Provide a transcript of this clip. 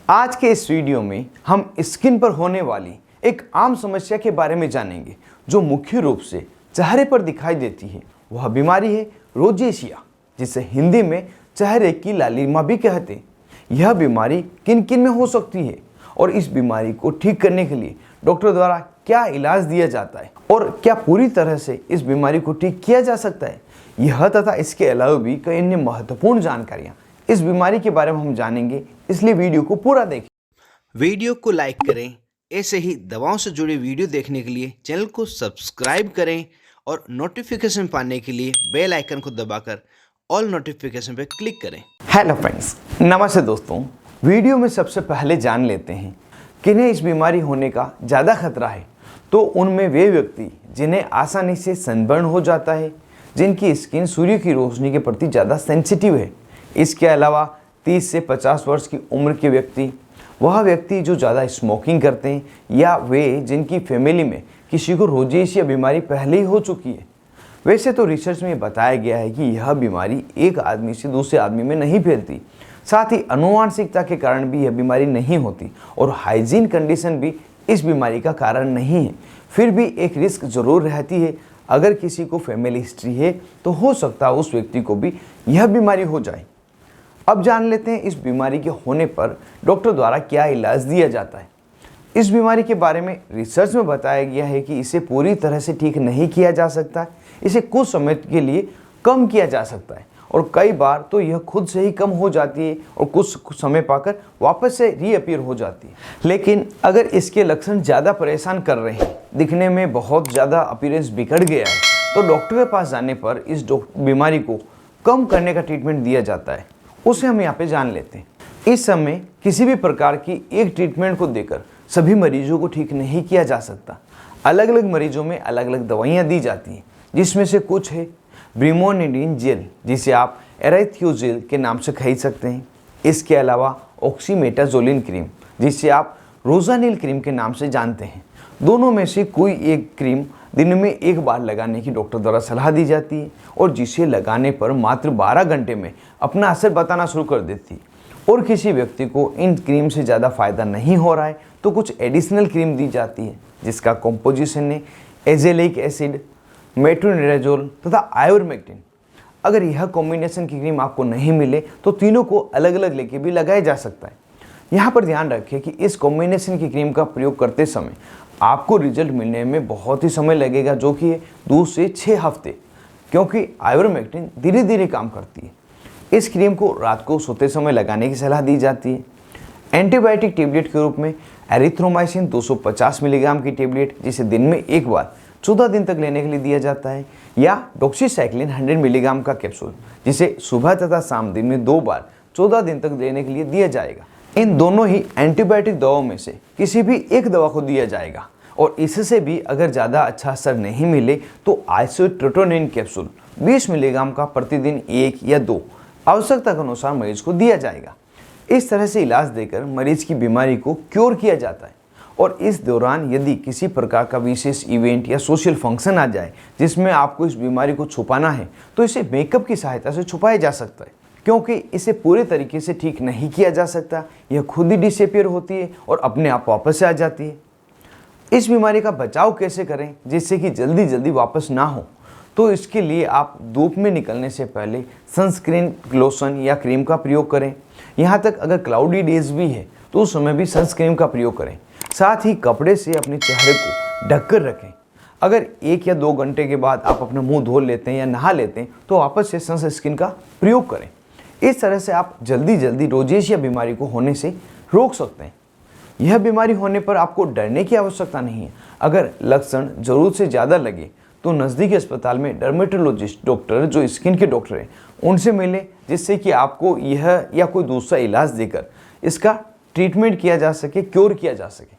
आज के इस वीडियो में हम स्किन पर होने वाली एक आम समस्या के बारे में जानेंगे जो मुख्य रूप से चेहरे पर दिखाई देती है। वह बीमारी है रोजेशिया, जिसे हिंदी में चेहरे की लालिमा भी कहते हैं। यह बीमारी किन किन में हो सकती है और इस बीमारी को ठीक करने के लिए डॉक्टर द्वारा क्या इलाज दिया जाता है और क्या पूरी तरह से इस बीमारी को ठीक किया जा सकता है, यह तथा इसके अलावा भी कई अन्य महत्वपूर्ण जानकारियाँ इस बीमारी के बारे में हम जानेंगे, इसलिए वीडियो को पूरा देखें। वीडियो को लाइक करें। ऐसे ही दवाओं से जुड़े वीडियो देखने के लिए चैनल को सब्सक्राइब करें और नोटिफिकेशन पाने के लिए बेल आइकन को दबाकर ऑल नोटिफिकेशन पर क्लिक करें। हेलो फ्रेंड्स, नमस्ते दोस्तों। वीडियो में सबसे पहले जान लेते हैं किन्हें इस बीमारी होने का ज़्यादा खतरा है। तो उनमें वे व्यक्ति जिन्हें आसानी से सनबर्न हो जाता है, जिनकी स्किन सूर्य की रोशनी के प्रति ज़्यादा सेंसिटिव है। इसके अलावा 30 से 50 वर्ष की उम्र के व्यक्ति, वह व्यक्ति जो ज़्यादा स्मोकिंग करते हैं, या वे जिनकी फैमिली में किसी को रोजेशिया बीमारी पहले ही हो चुकी है। वैसे तो रिसर्च में बताया गया है कि यह बीमारी एक आदमी से दूसरे आदमी में नहीं फैलती, साथ ही आनुवांशिकता के कारण भी यह बीमारी नहीं होती और हाइजीन कंडीशन भी इस बीमारी का कारण नहीं है। फिर भी एक रिस्क जरूर रहती है। अगर किसी को फैमिली हिस्ट्री है तो हो सकता है उस व्यक्ति को भी यह बीमारी हो जाए। अब जान लेते हैं इस बीमारी के होने पर डॉक्टर द्वारा क्या इलाज दिया जाता है। इस बीमारी के बारे में रिसर्च में बताया गया है कि इसे पूरी तरह से ठीक नहीं किया जा सकता, इसे कुछ समय के लिए कम किया जा सकता है और कई बार तो यह खुद से ही कम हो जाती है और कुछ समय पाकर वापस से रीअपीयर हो जाती है। लेकिन अगर इसके लक्षण ज़्यादा परेशान कर रहे हैं, दिखने में बहुत ज़्यादा अपीयरेंस बिगड़ गया है, तो डॉक्टर के पास जाने पर इस बीमारी को कम करने का ट्रीटमेंट दिया जाता है। उसे हम यहाँ पे जान लेते हैं। इस समय किसी भी प्रकार की एक ट्रीटमेंट को देकर सभी मरीजों को ठीक नहीं किया जा सकता। अलग अलग मरीजों में अलग अलग दवाइयाँ दी जाती हैं, जिसमें से कुछ है ब्रिमोनिडिन जेल, जिसे आप एराइथियोजेल के नाम से खरीद सकते हैं। इसके अलावा ऑक्सीमेटाजोलिन क्रीम, जिसे आप रोजानिल क्रीम के नाम से जानते हैं। दोनों में से कोई एक क्रीम दिन में एक बार लगाने की डॉक्टर द्वारा सलाह दी जाती है और जिसे लगाने पर मात्र 12 घंटे में अपना असर बताना शुरू कर देती है। और किसी व्यक्ति को इन क्रीम से ज़्यादा फायदा नहीं हो रहा है तो कुछ एडिशनल क्रीम दी जाती है, जिसका कॉम्पोजिशन है एजेलिक एसिड, मेट्रोनिडाजोल तथा आयोरमेक्टिन। अगर यह कॉम्बिनेशन की क्रीम आपको नहीं मिले तो तीनों को अलग अलग लेके भी लगाया जा सकता है। यहाँ पर ध्यान रखें कि इस कॉम्बिनेशन की क्रीम का प्रयोग करते समय आपको रिजल्ट मिलने में बहुत ही समय लगेगा, जो कि 2 से 6 हफ्ते, क्योंकि आयोरमेक्टिन धीरे धीरे काम करती है। इस क्रीम को रात को सोते समय लगाने की सलाह दी जाती है। एंटीबायोटिक टेबलेट के रूप में एरिथ्रोमाइसिन 250 मिलीग्राम की टेबलेट, जिसे दिन में एक बार 14 दिन तक लेने के लिए दिया जाता है, या डॉक्सीसाइक्लिन 100 मिलीग्राम का कैप्सूल, जिसे सुबह तथा शाम दिन में 2 बार 14 दिन तक लेने के लिए दिया जाएगा। इन दोनों ही एंटीबायोटिक दवाओं में से किसी भी एक दवा को दिया जाएगा और इससे भी अगर ज़्यादा अच्छा असर नहीं मिले तो आइसोट्रोटोनिन कैप्सूल 20 मिलीग्राम का प्रतिदिन 1 या 2 आवश्यकता के अनुसार मरीज को दिया जाएगा। इस तरह से इलाज देकर मरीज की बीमारी को क्योर किया जाता है। और इस दौरान यदि किसी प्रकार का विशेष इवेंट या सोशल फंक्शन आ जाए जिसमें आपको इस बीमारी को छुपाना है, तो इसे मेकअप की सहायता से छुपाया जा सकता है, क्योंकि इसे पूरे तरीके से ठीक नहीं किया जा सकता। यह खुद ही डिसअपीयर होती है और अपने आप वापस से आ जाती है। इस बीमारी का बचाव कैसे करें जिससे कि जल्दी जल्दी वापस ना हो, तो इसके लिए आप धूप में निकलने से पहले सनस्क्रीन, लोशन या क्रीम का प्रयोग करें। यहाँ तक अगर क्लाउडी डेज भी है तो उस समय भी सनस्क्रीन का प्रयोग करें। साथ ही कपड़े से अपने चेहरे को ढककर रखें। अगर 1 या 2 घंटे के बाद आप अपना मुंह धो लेते हैं या नहा लेते हैं तो वापस से सनस्क्रीन का प्रयोग करें। इस तरह से आप जल्दी जल्दी रोजेशिया बीमारी को होने से रोक सकते हैं। यह बीमारी होने पर आपको डरने की आवश्यकता नहीं है। अगर लक्षण जरूरत से ज़्यादा लगे तो नज़दीकी अस्पताल में डर्मेटोलॉजिस्ट डॉक्टर, जो स्किन के डॉक्टर हैं, उनसे मिले, जिससे कि आपको यह या कोई दूसरा इलाज देकर इसका ट्रीटमेंट किया जा सके, क्योर किया जा सके।